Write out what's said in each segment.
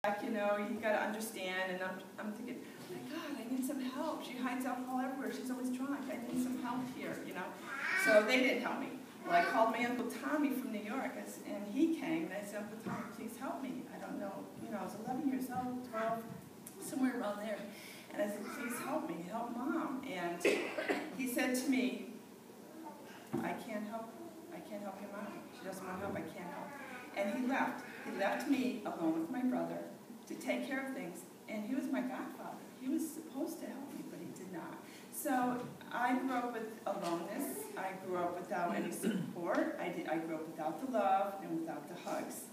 You know, you got to understand, and I'm thinking, oh my God, I need some help. She hides alcohol everywhere. She's always drunk. I need some help here, you know. So they didn't help me. Well, I called my Uncle Tommy from New York, and he came, and I said, Uncle Tommy, please help me. I don't know, you know, I was 11 years old, 12, somewhere around there. And I said, please help me, help Mom. And he said to me, I can't help your mom. She doesn't want help, I can't help. And he left. He left me alone with my brother to take care of things, and he was my godfather. He was supposed to help me, but he did not. So I grew up with aloneness. I grew up without any support. I grew up without the love and without the hugs.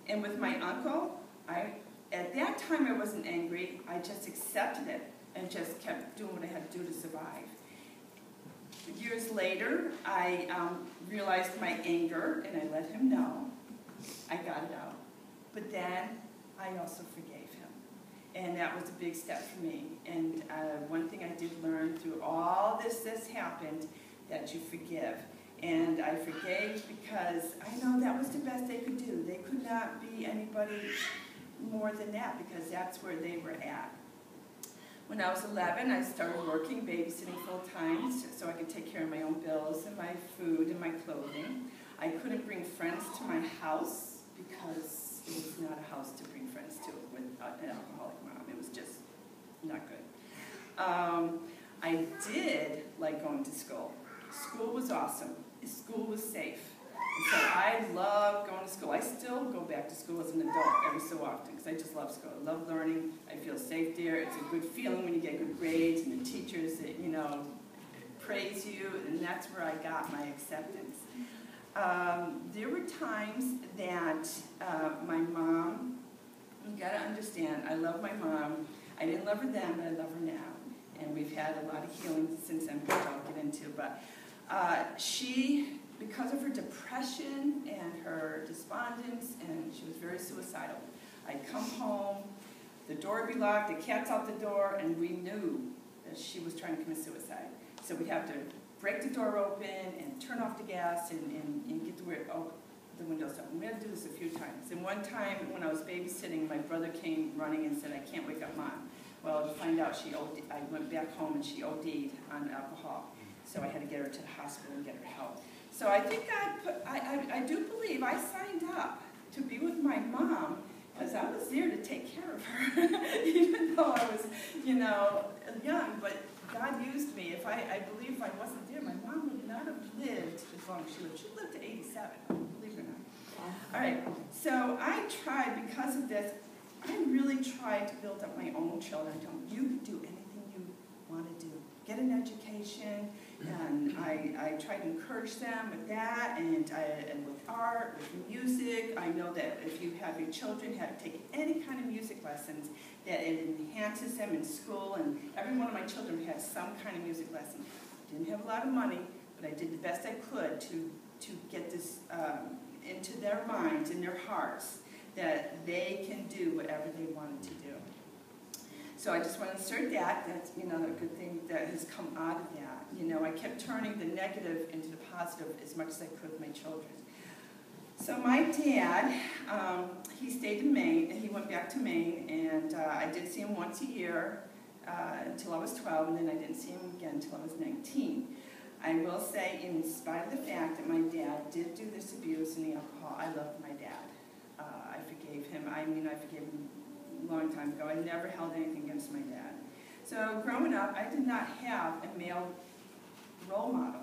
And with my uncle, at that time I wasn't angry. I just accepted it and just kept doing what I had to do to survive. Years later, I realized my anger, and I let him know. I got it out. But then I also forgave him. And that was a big step for me. And one thing I did learn through all this happened, that you forgive. And I forgave because I know that was the best they could do. They could not be anybody more than that, because that's where they were at. When I was 11, I started working, babysitting full-time, so I could take care of my own bills and my food and my clothing. I couldn't bring friends to my house because it was not a house to bring friends to with an alcoholic mom. It was just not good. I did like going to school. School was awesome. School was safe. And so I love going to school. I still go back to school as an adult every so often because I just love school. I love learning. I feel safe there. It's a good feeling when you get good grades and the teachers that, you know, praise you, and that's where I got my acceptance. There were times that my mom, you got to understand, I love my mom. I didn't love her then, but I love her now. And we've had a lot of healing since then, which I'll get into. But she, because of her depression and her despondence, and she was very suicidal, I'd come home, the door would be locked, the cat's out the door, and we knew that she was trying to commit suicide. So we'd have to break the door open and turn off the gas and get the windows open. We had to do this a few times. And one time when I was babysitting, my brother came running and said, I can't wake up Mom. Well, to find out, I went back home and she OD'd on alcohol. So I had to get her to the hospital and get her help. So I think I do believe I signed up to be with my mom because I was there to take care of her, even though I was, you know, young. But God used me. I believe if I wasn't there, my mom would not have lived as long as she lived. She lived to 87, believe it or not. All right, so I tried, because of this, I really tried to build up my own children. You can do anything you want to do. Get an education, and I try to encourage them with that, and with art, with music. I know that if you have your children take any kind of music lessons, that it enhances them in school, and every one of my children had some kind of music lesson. I didn't have a lot of money, but I did the best I could to get this into their minds and their hearts, that they can do whatever they wanted to do. So I just want to insert that. That's, you know, a good thing that has come out of that. You know, I kept turning the negative into the positive as much as I could with my children. So my dad, he stayed in Maine, and he went back to Maine, and I did see him once a year until I was 12, and then I didn't see him again until I was 19. I will say, in spite of the fact that my dad did do this abuse and the alcohol, I loved my dad. I forgave him. I mean, I forgave him a long time ago. I never held anything against my dad. So growing up, I did not have a male role model,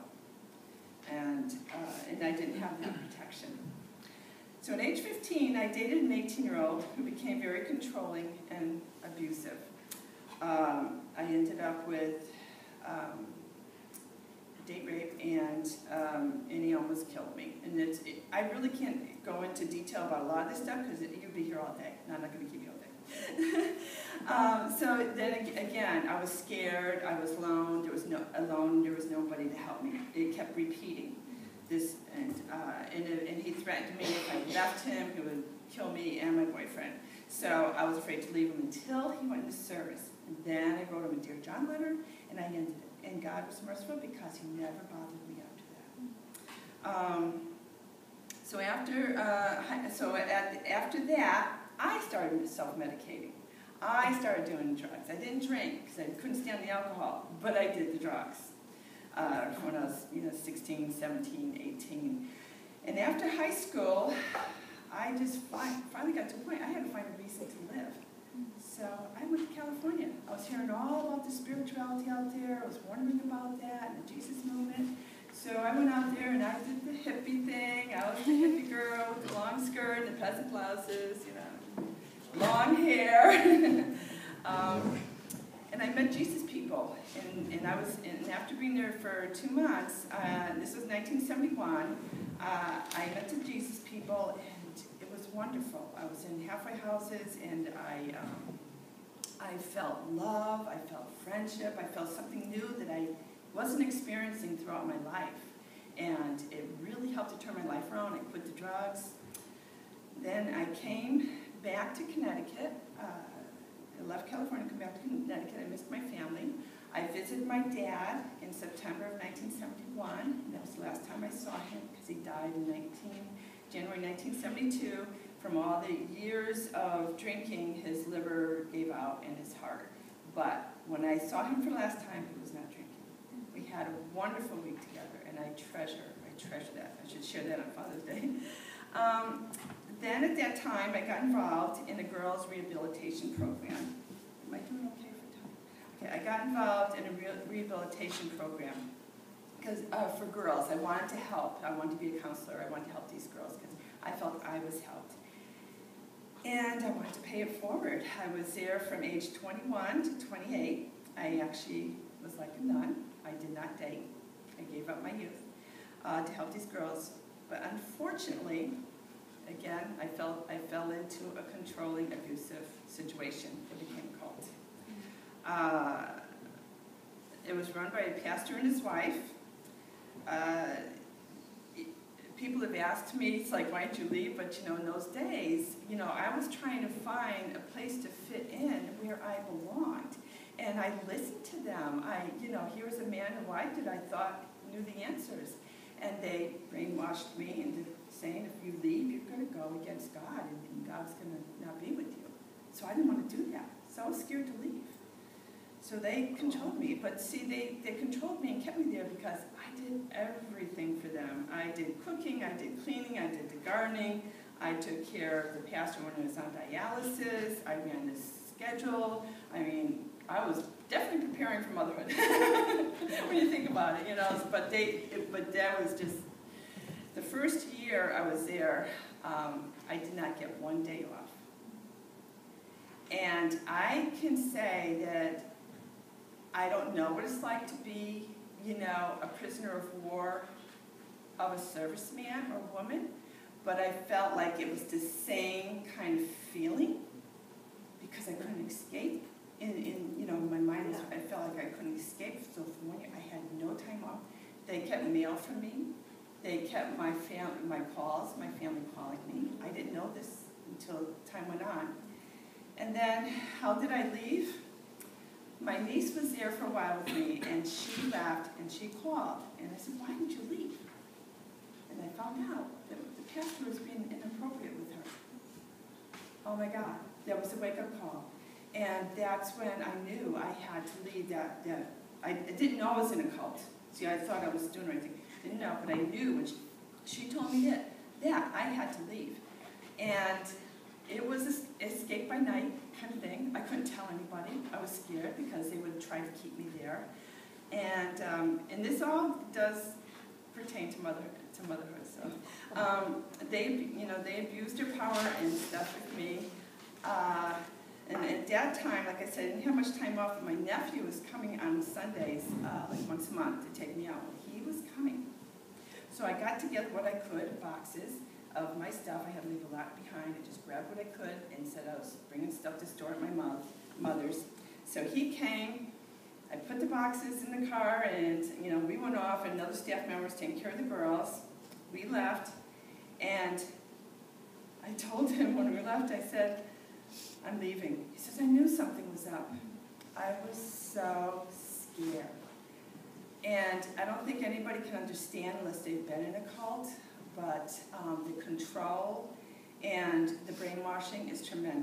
and I didn't have that protection. So at age 15, I dated an 18-year-old who became very controlling and abusive. I ended up with date rape, and he almost killed me. And I really can't go into detail about a lot of this stuff because you'd be here all day, and I'm not going to keep you all day. So then again, I was scared, I was alone, there was nobody to help me. It kept repeating this, and he threatened me if I left him, he would kill me and my boyfriend. So I was afraid to leave him until he went into service. And then I wrote him a Dear John letter, and I ended it. And God was merciful because he never bothered me after that. After that, I started self-medicating. I started doing drugs. I didn't drink because I couldn't stand the alcohol, but I did the drugs when I was 16, 17, 18. And after high school, I just finally got to a point I had to find a reason to live. So I went to California. I was hearing all about the spirituality out there. I was wondering about that and the Jesus movement. So I went out there and I did the hippie thing. I was the hippie girl with the long skirt and the peasant blouses, long hair. And I met Jesus people. And after being there for 2 months, this was 1971, I met the Jesus people, and it was wonderful. I was in halfway houses, and I felt love, I felt friendship, I felt something new that I wasn't experiencing throughout my life. And it really helped to turn my life around. I quit the drugs. Then I came back to Connecticut. I left California to come back to Connecticut. I missed my family. I visited my dad in September of 1971. And that was the last time I saw him because he died in January 1972. From all the years of drinking, his liver gave out and his heart. But when I saw him for the last time, he was not drinking. We had a wonderful week together, and I treasure that. I should share that on Father's Day. Then at that time, I got involved in a girls' rehabilitation program. Am I doing okay for time? Okay, I got involved in a rehabilitation program because for girls. I wanted to help. I wanted to be a counselor. I wanted to help these girls because I felt I was helped. And I wanted to pay it forward. I was there from age 21 to 28. I actually was like a nun. I did not date. I gave up my youth to help these girls. But unfortunately, again, I fell into a controlling, abusive situation. It became a cult. It was run by a pastor and his wife. People have asked me, it's like, why did you leave? But in those days, I was trying to find a place to fit in where I belonged. And I listened to them. Here was a man who I thought knew the answers. And they brainwashed me into saying, if you leave, you're going to go against God, and God's going to not be with you. So I didn't want to do that. So I was scared to leave. So they controlled me. But see, they controlled me and kept me there because I did everything for them. I did cooking, I did cleaning, I did the gardening. I took care of the pastor when he was on dialysis. I ran the schedule. I mean, I was definitely preparing for motherhood when you think about it, But that was just the first year I was there. I did not get one day off, and I can say that I don't know what it's like to be, a prisoner of war of a serviceman or woman, but I felt like it was the same kind of feeling because I couldn't escape. In my mind, I felt like I couldn't escape. So for 1 year, I had no time off. They kept mail from me. They kept my calls, my family calling me. I didn't know this until time went on. And then, how did I leave? My niece was there for a while with me, and she left, and she called. And I said, why did you leave? And I found out that the pastor was being inappropriate with her. Oh my God, that was a wake-up call. And that's when I knew I had to leave that I didn't know I was in a cult. See, I thought I was doing the right thing. Didn't know, but I knew when she told me that I had to leave. And it was an escape by night kind of thing. I couldn't tell anybody. I was scared because they would try to keep me there. And this all does pertain to motherhood. So they abused their power and stuff with me. And at that time, like I said, I didn't have much time off. My nephew was coming on Sundays, like once a month, to take me out. He was coming. So I got together what I could, boxes of my stuff. I had to leave a lot behind. I just grabbed what I could and said I was bringing stuff to store at my mother's. So he came. I put the boxes in the car, and we went off, and another staff member was taking care of the girls. We left, and I told him when we left, I said, I'm leaving. He says, I knew something was up. I was so scared. And I don't think anybody can understand unless they've been in a cult, but the control And the brainwashing is tremendous.